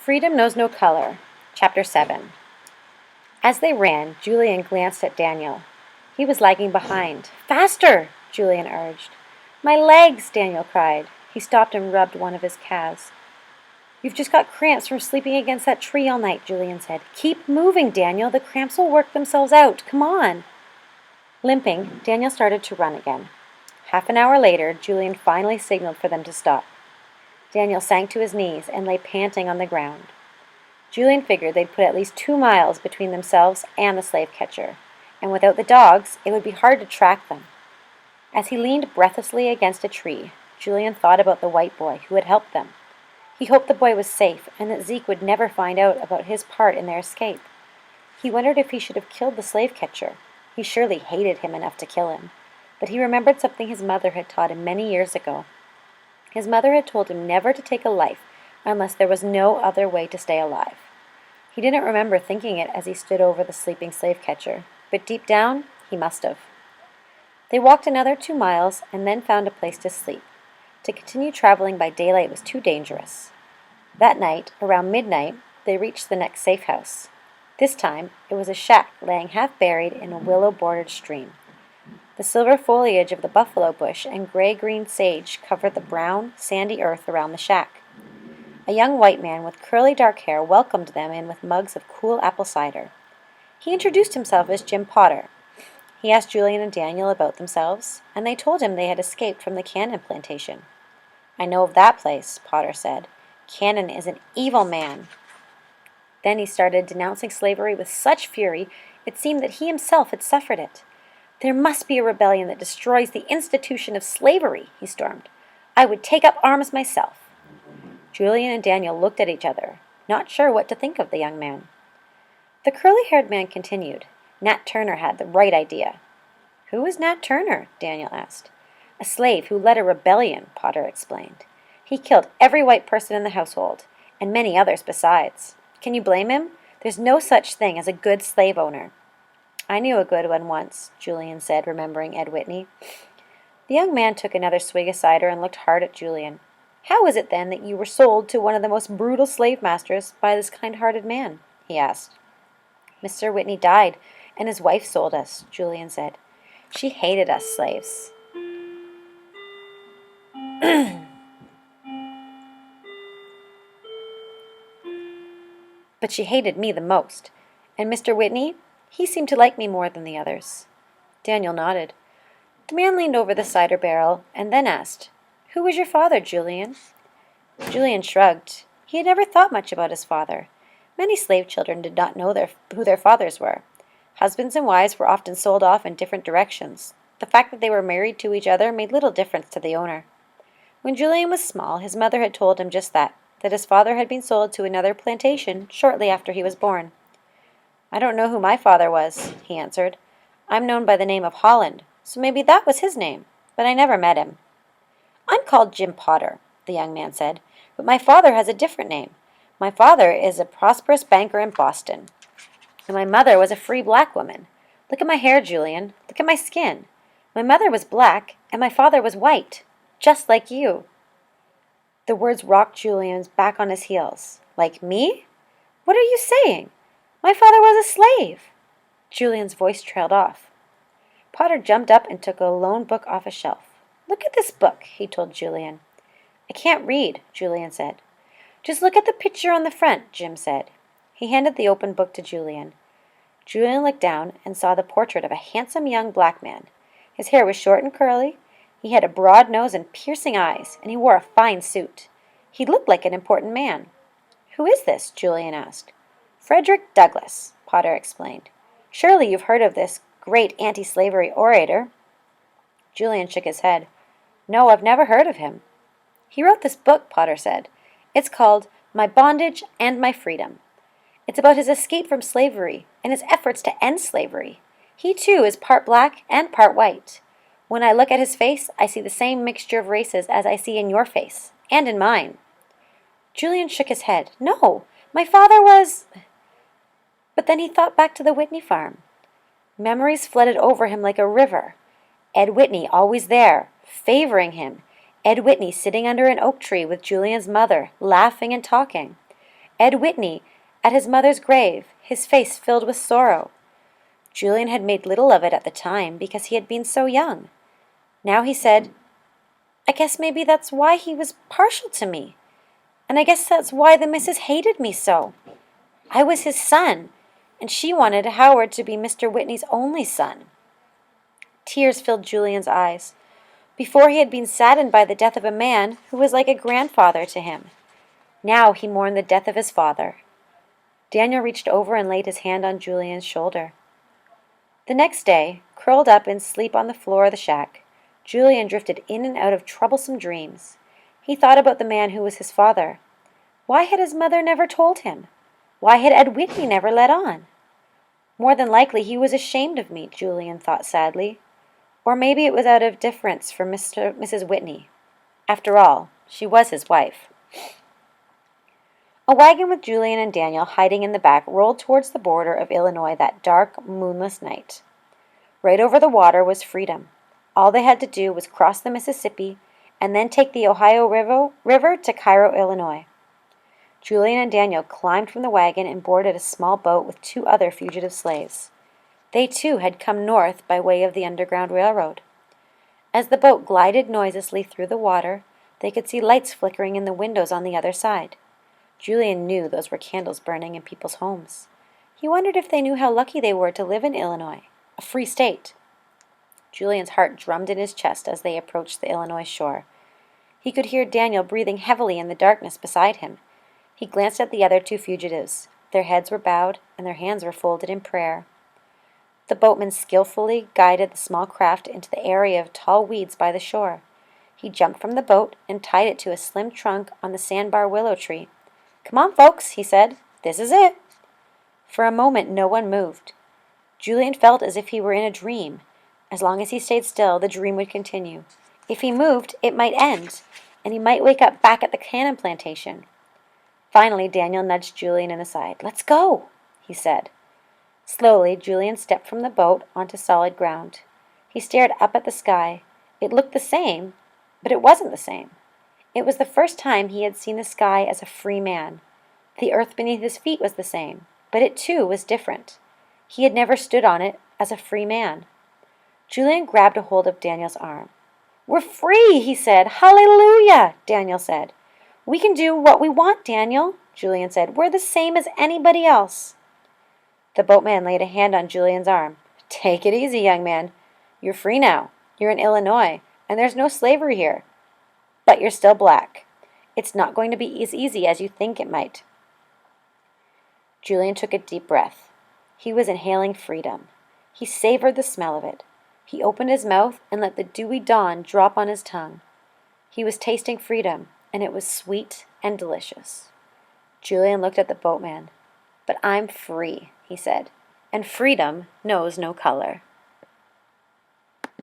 Freedom Knows No Color, Chapter 7. As they ran, Julian glanced at Daniel. He was lagging behind. "Faster!" Julian urged. "My legs!" Daniel cried. He stopped and rubbed one of his calves. "You've just got cramps from sleeping against that tree all night," Julian said. "Keep moving, Daniel. The cramps will work themselves out. Come on." Limping, Daniel started to run again. Half an hour later, Julian finally signaled for them to stop. Daniel sank to his knees and lay panting on the ground. Julian figured they'd put at least 2 miles between themselves and the slave catcher, and without the dogs, it would be hard to track them. As he leaned breathlessly against a tree, Julian thought about the white boy who had helped them. He hoped the boy was safe and that Zeke would never find out about his part in their escape. He wondered if he should have killed the slave catcher. He surely hated him enough to kill him, but he remembered something his mother had taught him many years ago. His mother had told him never to take a life unless there was no other way to stay alive. He didn't remember thinking it as he stood over the sleeping slave catcher, but deep down, he must have. They walked another 2 miles and then found a place to sleep. To continue traveling by daylight was too dangerous. That night, around midnight, they reached the next safe house. This time, it was a shack laying half buried in a willow-bordered stream. The silver foliage of the buffalo bush and gray-green sage covered the brown, sandy earth around the shack. A young white man with curly dark hair welcomed them in with mugs of cool apple cider. He introduced himself as Jim Potter. He asked Julian and Daniel about themselves, and they told him they had escaped from the Cannon plantation. "I know of that place," Potter said. "Cannon is an evil man." Then he started denouncing slavery with such fury it seemed that he himself had suffered it. "There must be a rebellion that destroys the institution of slavery," he stormed. "I would take up arms myself." Julian and Daniel looked at each other, not sure what to think of the young man. The curly-haired man continued. Nat Turner had the right idea. "Who is Nat Turner?" Daniel asked. "A slave who led a rebellion," Potter explained. "He killed every white person in the household, and many others besides. Can you blame him? There's no such thing as a good slave owner." "I knew a good one once," Julian said, remembering Ed Whitney. The young man took another swig of cider and looked hard at Julian. "How is it, then, that you were sold to one of the most brutal slave masters by this kind-hearted man?" he asked. "Mr. Whitney died, and his wife sold us," Julian said. "She hated us slaves." "But she hated me the most. And Mr. Whitney? He seemed to like me more than the others." Daniel nodded. The man leaned over the cider barrel and then asked, "Who was your father, Julian?" Julian shrugged. He had never thought much about his father. Many slave children did not know who their fathers were. Husbands and wives were often sold off in different directions. The fact that they were married to each other made little difference to the owner. When Julian was small, his mother had told him just that his father had been sold to another plantation shortly after he was born. "I don't know who my father was," he answered. "I'm known by the name of Holland, so maybe that was his name, but I never met him." "I'm called Jim Potter," the young man said, "but my father has a different name. My father is a prosperous banker in Boston, and my mother was a free black woman. Look at my hair, Julian. Look at my skin. My mother was black, and my father was white, just like you." The words rocked Julian back on his heels. "Like me? What are you saying? My father was a slave." Julian's voice trailed off. Potter jumped up and took a lone book off a shelf. "Look at this book," he told Julian. "I can't read," Julian said. "Just look at the picture on the front," Jim said. He handed the open book to Julian. Julian looked down and saw the portrait of a handsome young black man. His hair was short and curly. He had a broad nose and piercing eyes, and he wore a fine suit. He looked like an important man. "Who is this?" Julian asked. "Frederick Douglass," Potter explained. "Surely you've heard of this great anti-slavery orator." Julian shook his head. "No, I've never heard of him." "He wrote this book," Potter said. "It's called My Bondage and My Freedom. It's about his escape from slavery and his efforts to end slavery. He, too, is part black and part white. When I look at his face, I see the same mixture of races as I see in your face, and in mine." Julian shook his head. "No, my father was—" But then he thought back to the Whitney farm. Memories flooded over him like a river. Ed Whitney always there, favoring him. Ed Whitney sitting under an oak tree with Julian's mother, laughing and talking. Ed Whitney, at his mother's grave, his face filled with sorrow. Julian had made little of it at the time because he had been so young. Now he said, I guess maybe that's why he was partial to me. And I guess that's why the missus hated me so. I was his son, and she wanted Howard to be Mr. Whitney's only son. Tears filled Julian's eyes. Before he had been saddened by the death of a man who was like a grandfather to him. Now he mourned the death of his father. Daniel reached over and laid his hand on Julian's shoulder. The next day, curled up in sleep on the floor of the shack, Julian drifted in and out of troublesome dreams. He thought about the man who was his father. Why had his mother never told him? Why had Ed Whitney never let on? More than likely he was ashamed of me, Julian thought sadly. Or maybe it was out of deference for Mrs. Whitney. After all, she was his wife. A wagon with Julian and Daniel hiding in the back rolled towards the border of Illinois that dark, moonless night. Right over the water was freedom. All they had to do was cross the Mississippi and then take the Ohio River to Cairo, Illinois. Julian and Daniel climbed from the wagon and boarded a small boat with 2 other fugitive slaves. They, too, had come north by way of the Underground Railroad. As the boat glided noiselessly through the water, they could see lights flickering in the windows on the other side. Julian knew those were candles burning in people's homes. He wondered if they knew how lucky they were to live in Illinois, a free state. Julian's heart drummed in his chest as they approached the Illinois shore. He could hear Daniel breathing heavily in the darkness beside him. He glanced at the other 2 fugitives. Their heads were bowed, and their hands were folded in prayer. The boatman skillfully guided the small craft into the area of tall weeds by the shore. He jumped from the boat and tied it to a slim trunk on the sandbar willow tree. Come on, folks, he said. This is it. For a moment no one moved. Julian felt as if he were in a dream. As long as he stayed still, the dream would continue. If he moved, it might end, and he might wake up back at the cannon plantation. Finally, Daniel nudged Julian in the side. Let's go, he said. Slowly, Julian stepped from the boat onto solid ground. He stared up at the sky. It looked the same, but it wasn't the same. It was the first time he had seen the sky as a free man. The earth beneath his feet was the same, but it too was different. He had never stood on it as a free man. Julian grabbed a hold of Daniel's arm. We're free, he said. Hallelujah, Daniel said. We can do what we want, Daniel, Julian said. We're the same as anybody else. The boatman laid a hand on Julian's arm. Take it easy, young man. You're free now. You're in Illinois, and there's no slavery here. But you're still black. It's not going to be as easy as you think it might. Julian took a deep breath. He was inhaling freedom. He savored the smell of it. He opened his mouth and let the dewy dawn drop on his tongue. He was tasting freedom, and it was sweet and delicious. Julian looked at the boatman. But I'm free, he said, and freedom knows no color.